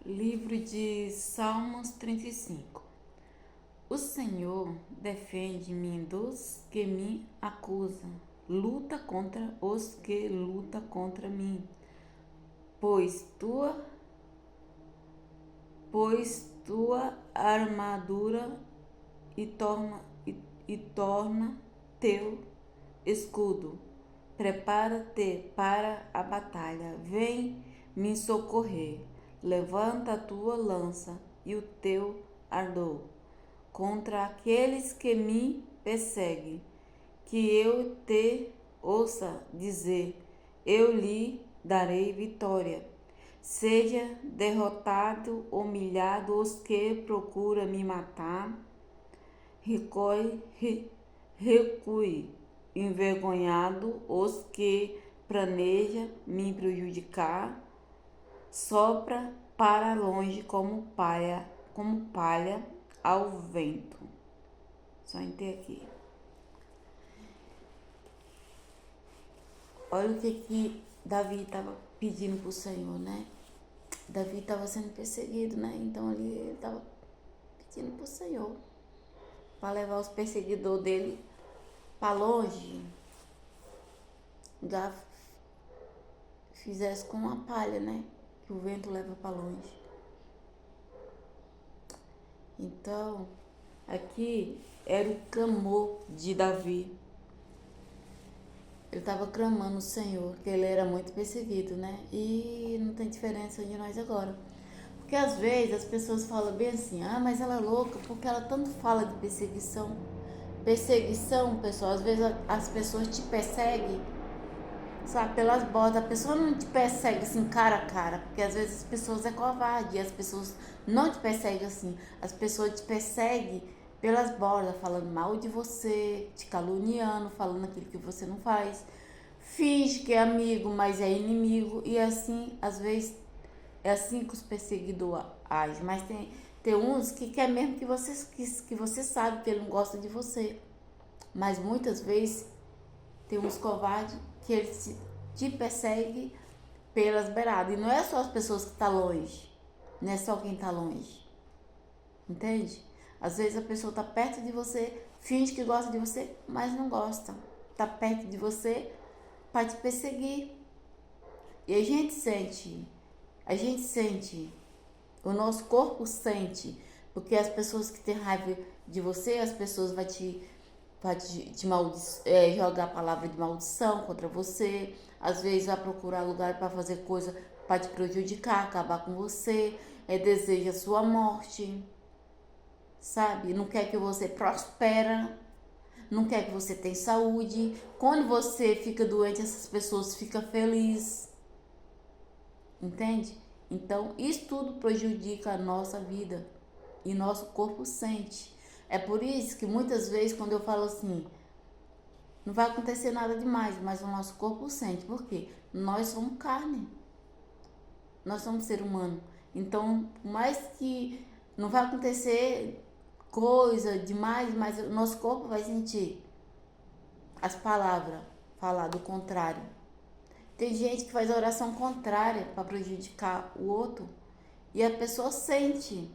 Livro de Salmos 35. O Senhor defende-me dos que me acusam, luta contra os que lutam contra mim, pois tua armadura e torna teu escudo. Prepara-te para a batalha, vem me socorrer. Levanta a tua lança e o teu ardor contra aqueles que me perseguem, que eu te ouça dizer, eu lhe darei vitória. Seja derrotado, humilhado os que procuram me matar, recue, envergonhado os que planejam me prejudicar, sopra para longe como palha ao vento. Só entender aqui. Olha o que Davi estava pedindo para o Senhor, né? Davi estava sendo perseguido, né? Então ele estava pedindo para o Senhor para levar os perseguidores dele para longe. Já fizesse com uma palha, né? Que o vento leva para longe. Então, aqui era o clamor de Davi. Ele estava clamando o Senhor, que ele era muito perseguido, né? E não tem diferença de nós agora. Porque às vezes as pessoas falam bem assim, mas ela é louca porque ela tanto fala de perseguição. Perseguição, pessoal, às vezes as pessoas te perseguem, sabe, pelas bordas. A pessoa não te persegue assim cara a cara, porque às vezes as pessoas é covarde, as pessoas não te perseguem assim. As pessoas te perseguem pelas bordas, falando mal de você, te caluniando, falando aquilo que você não faz. Finge que é amigo, mas é inimigo. E assim, às vezes, é assim que os perseguidores agem. Mas tem uns que quer mesmo que você sabe que ele não gosta de você. Mas muitas vezes tem uns covardes que eles te perseguem pelas beiradas. E não é só as pessoas que estão longe. Não é só quem está longe. Entende? Às vezes a pessoa está perto de você, finge que gosta de você, mas não gosta. Está perto de você para te perseguir. E a gente sente, o nosso corpo sente, porque as pessoas que têm raiva de você, as pessoas vão te jogar a palavra de maldição contra você, às vezes vai procurar lugar para fazer coisa para te prejudicar, acabar com você, deseja sua morte, sabe? Não quer que você prospere, não quer que você tenha saúde. Quando você fica doente, essas pessoas ficam felizes, entende? Então, isso tudo prejudica a nossa vida e nosso corpo sente. É por isso que muitas vezes quando eu falo assim, não vai acontecer nada demais, mas o nosso corpo sente. Por quê? Nós somos carne. Nós somos ser humano. Então, por mais que não vai acontecer coisa demais, mas o nosso corpo vai sentir as palavras falar do contrário. Tem gente que faz oração contrária para prejudicar o outro e a pessoa sente.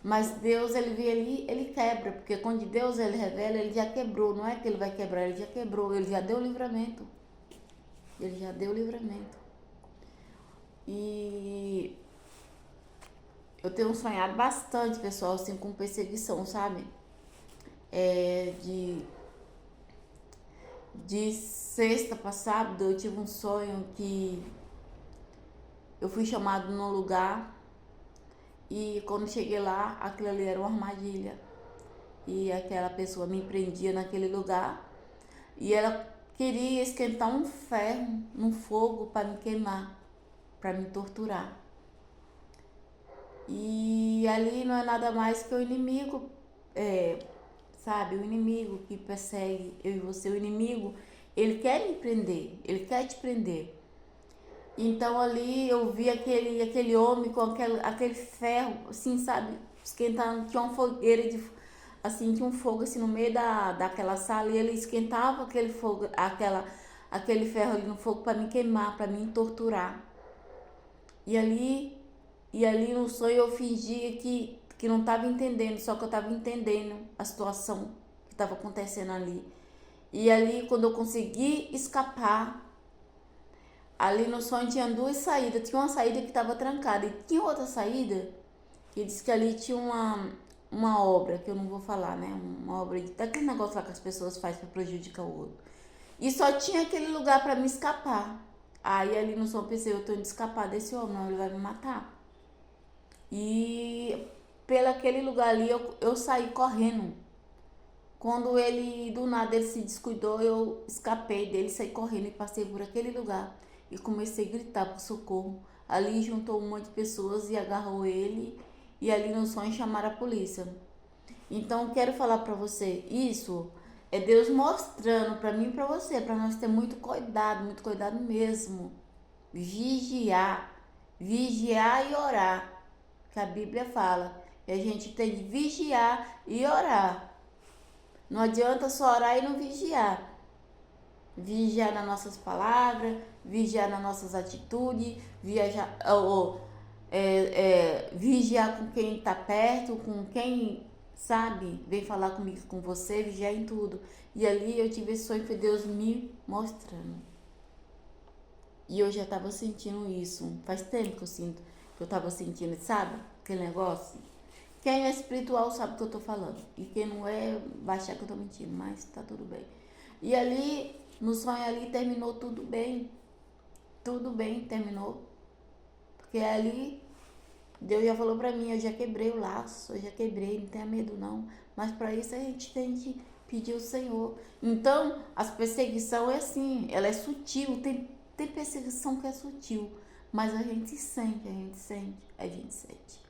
Mas Deus, ele vê ali, ele quebra, porque quando Deus ele revela, ele já quebrou, não é que ele vai quebrar, ele já quebrou, ele já deu livramento. Ele já deu livramento. E eu tenho sonhado bastante, pessoal, assim, com perseguição, sabe? De sexta para sábado eu tive um sonho que eu fui chamado num lugar e quando cheguei lá, aquilo ali era uma armadilha. E aquela pessoa me prendia naquele lugar e ela queria esquentar um ferro num fogo para me queimar, para me torturar. E ali não é nada mais que o inimigo, sabe? O inimigo que persegue eu e você, o inimigo, ele quer me prender, ele quer te prender. Então ali eu vi aquele homem com aquele ferro, assim, sabe, esquentando, tinha uma fogueira assim, tinha um fogo assim no meio daquela sala e ele esquentava aquele fogo, aquele ferro ali no fogo para me queimar, para me torturar. E ali E ali no sonho eu fingia que não estava entendendo, só que eu estava entendendo a situação que estava acontecendo ali. E ali, quando eu consegui escapar, ali no sonho tinha duas saídas. Tinha uma saída que estava trancada e tinha outra saída que disse que ali tinha uma obra, que eu não vou falar, né? Uma obra daquele negócio lá que as pessoas fazem para prejudicar o outro. E só tinha aquele lugar para me escapar. Aí ali no sonho eu pensei, eu tô indo escapar desse homem, não, ele vai me matar. E pelo aquele lugar ali eu saí correndo. Quando ele, do nada, ele se descuidou, eu escapei dele, saí correndo e passei por aquele lugar. E comecei a gritar por socorro. Ali juntou um monte de pessoas e agarrou ele. E ali no sonho chamaram a polícia. Então, quero falar pra você, isso é Deus mostrando pra mim e pra você, pra nós ter muito cuidado mesmo. Vigiar, vigiar e orar, que a Bíblia fala. E a gente tem de vigiar e orar. Não adianta só orar e não vigiar. Vigiar nas nossas palavras, vigiar nas nossas atitudes, vigiar com quem está perto, com quem, sabe, vem falar comigo, com você, vigiar em tudo. E ali eu tive esse sonho que Deus me mostrando. E eu já estava sentindo isso. Faz tempo que eu sinto, que eu estava sentindo, sabe? Aquele negócio. Quem é espiritual sabe o que eu tô falando. E quem não é, vai achar que eu tô mentindo, mas tá tudo bem. E ali, no sonho ali, terminou tudo bem. Tudo bem, terminou. Porque ali, Deus já falou pra mim, eu já quebrei o laço, eu já quebrei, não tenha medo não. Mas pra isso a gente tem que pedir ao Senhor. Então, as perseguição é assim, ela é sutil, tem perseguição que é sutil. Mas a gente sente, a gente sente, a gente sente.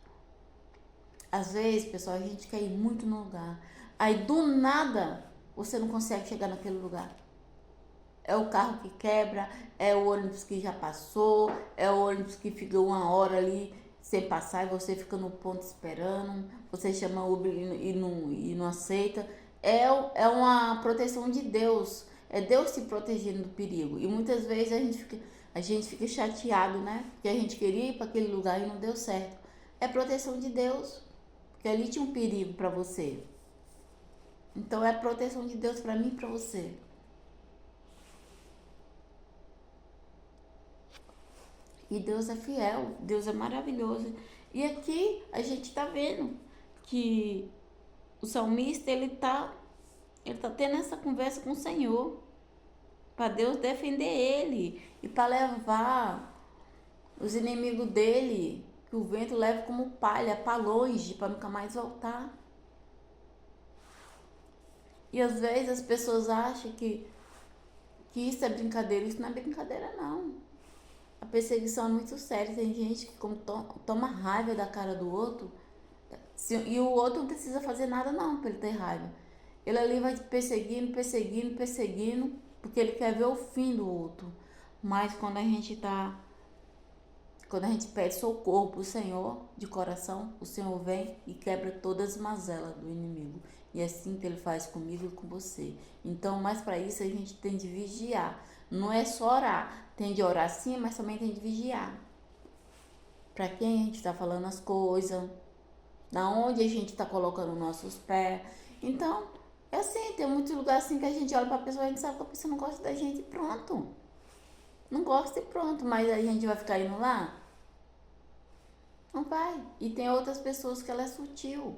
Às vezes, pessoal, a gente quer ir muito no lugar. Aí, do nada, você não consegue chegar naquele lugar. É o carro que quebra, é o ônibus que já passou, é o ônibus que fica uma hora ali sem passar e você fica no ponto esperando. Você chama o Uber e não aceita. É uma proteção de Deus. É Deus se protegendo do perigo. E muitas vezes a gente fica chateado, né? Porque a gente queria ir para aquele lugar e não deu certo. É proteção de Deus. Porque ali tinha um perigo para você. Então é a proteção de Deus para mim e para você. E Deus é fiel, Deus é maravilhoso. E aqui a gente tá vendo que o salmista ele tá tendo essa conversa com o Senhor para Deus defender ele e para levar os inimigos dele, que o vento leve como palha para longe, para nunca mais voltar. E às vezes as pessoas acham que isso é brincadeira. Isso não é brincadeira, não. A perseguição é muito séria. Tem gente que toma raiva da cara do outro. E o outro não precisa fazer nada, não, para ele ter raiva. Ele ali vai perseguindo, perseguindo, perseguindo, porque ele quer ver o fim do outro. Mas quando a gente pede socorro pro Senhor de coração, o Senhor vem e quebra todas as mazelas do inimigo. E é assim que ele faz comigo e com você. Então, mas para isso a gente tem de vigiar. Não é só orar. Tem de orar sim, mas também tem de vigiar. Para quem a gente está falando as coisas, da onde a gente está colocando nossos pés. Então, é assim, tem muitos lugares assim que a gente olha para a pessoa e a gente sabe que a pessoa não gosta da gente e pronto. Não gosta e pronto, mas a gente vai ficar indo lá? Não vai. E tem outras pessoas que ela é sutil.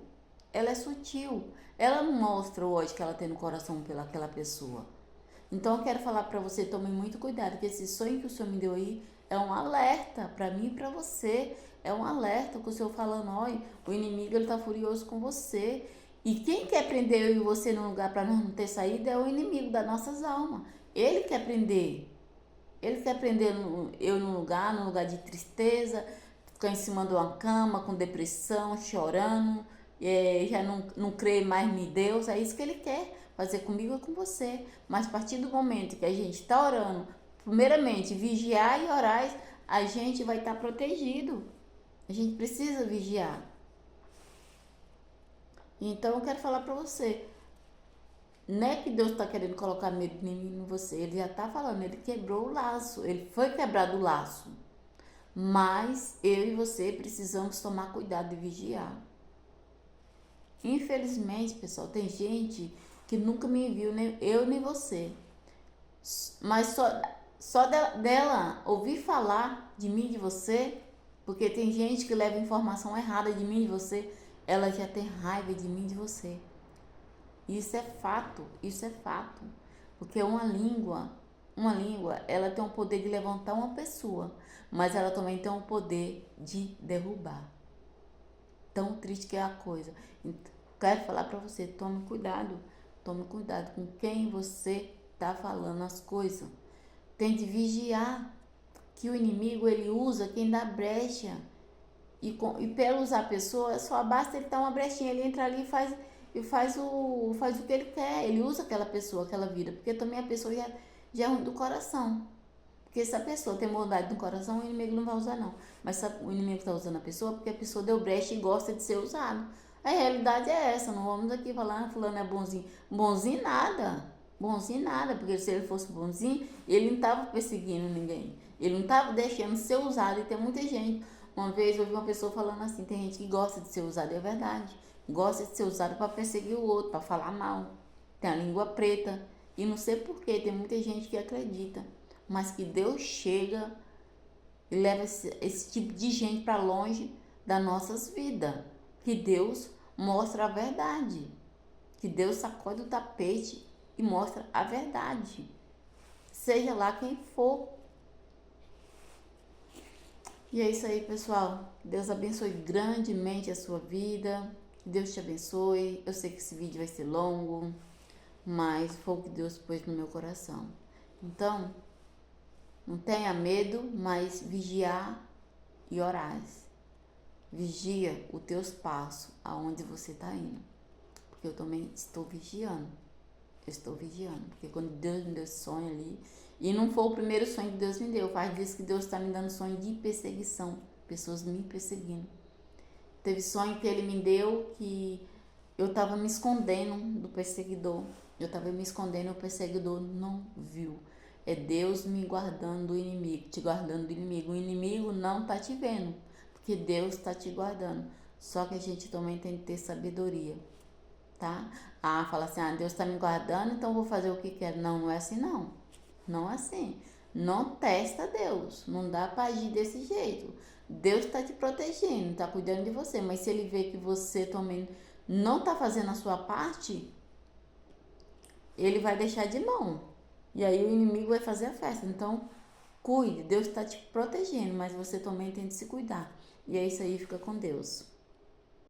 Ela é sutil. Ela não mostra o ódio que ela tem no coração pelaquela pessoa. Então eu quero falar pra você, tome muito cuidado, que esse sonho que o Senhor me deu aí é um alerta pra mim e pra você. É um alerta com o Senhor falando, olha, o inimigo ele tá furioso com você. E quem quer prender eu e você num lugar pra nós não ter saída é o inimigo das nossas almas. Ele quer prender. Ele quer prender eu num lugar de tristeza, ficar em cima de uma cama, com depressão, chorando, já não crê mais em Deus. É isso que ele quer fazer comigo e com você. Mas a partir do momento que a gente está orando, primeiramente, vigiar e orar, a gente vai estar protegido. A gente precisa vigiar. Então eu quero falar para você, não é que Deus está querendo colocar medo em você, ele já está falando, ele quebrou o laço, ele foi quebrado o laço. Mas eu e você precisamos tomar cuidado e vigiar. Infelizmente, pessoal, tem gente que nunca me viu, nem eu nem você. Mas só dela ouvir falar de mim, de você, porque tem gente que leva informação errada de mim, de você, ela já tem raiva de mim, de você. Isso é fato, isso é fato. Porque uma língua, ela tem o poder de levantar uma pessoa, mas ela também tem o poder de derrubar. Tão triste que é a coisa. Então, quero falar para você, tome cuidado com quem você tá falando as coisas. Tente vigiar que o inimigo ele usa quem dá brecha. E pelo usar a pessoa, só basta ele dar uma brechinha, ele entra ali e faz o que ele quer. Ele usa aquela pessoa, aquela vida, porque também a pessoa já é ruim do coração. Porque se a pessoa tem bondade no coração, o inimigo não vai usar não. Mas se o inimigo está usando a pessoa, porque a pessoa deu brecha e gosta de ser usado. A realidade é essa, não vamos aqui falar, fulano é bonzinho. Bonzinho nada. Bonzinho nada, porque se ele fosse bonzinho, ele não estava perseguindo ninguém. Ele não estava deixando ser usado. E tem muita gente. Uma vez eu ouvi uma pessoa falando assim, tem gente que gosta de ser usado, e é verdade. Gosta de ser usado para perseguir o outro, para falar mal. Tem a língua preta. E não sei porquê, tem muita gente que acredita. Mas que Deus chega e leva esse tipo de gente para longe das nossas vidas. Que Deus mostra a verdade. Que Deus sacode o tapete e mostra a verdade. Seja lá quem for. E é isso aí, pessoal. Deus abençoe grandemente a sua vida. Deus te abençoe. Eu sei que esse vídeo vai ser longo, mas foi o que Deus pôs no meu coração. Então, não tenha medo, mas vigiar e orar. Vigia os teus passos, aonde você está indo. Porque eu também estou vigiando. Eu estou vigiando. Porque quando Deus me deu esse sonho ali, e não foi o primeiro sonho que Deus me deu, faz dias que Deus está me dando sonho de perseguição. Pessoas me perseguindo. Teve sonho que Ele me deu que eu estava me escondendo do perseguidor. Eu estava me escondendo e o perseguidor não viu. É Deus me guardando do inimigo, te guardando do inimigo. O inimigo não tá te vendo, porque Deus tá te guardando. Só que a gente também tem que ter sabedoria, tá? Fala assim, Deus tá me guardando, então vou fazer o que quero. Não, não é assim não. Não é assim. Não testa Deus. Não dá para agir desse jeito. Deus tá te protegendo, tá cuidando de você. Mas se Ele vê que você também não tá fazendo a sua parte, Ele vai deixar de mão. E aí o inimigo vai fazer a festa. Então, cuide. Deus está te protegendo, mas você também tem de se cuidar. E é isso aí, fica com Deus.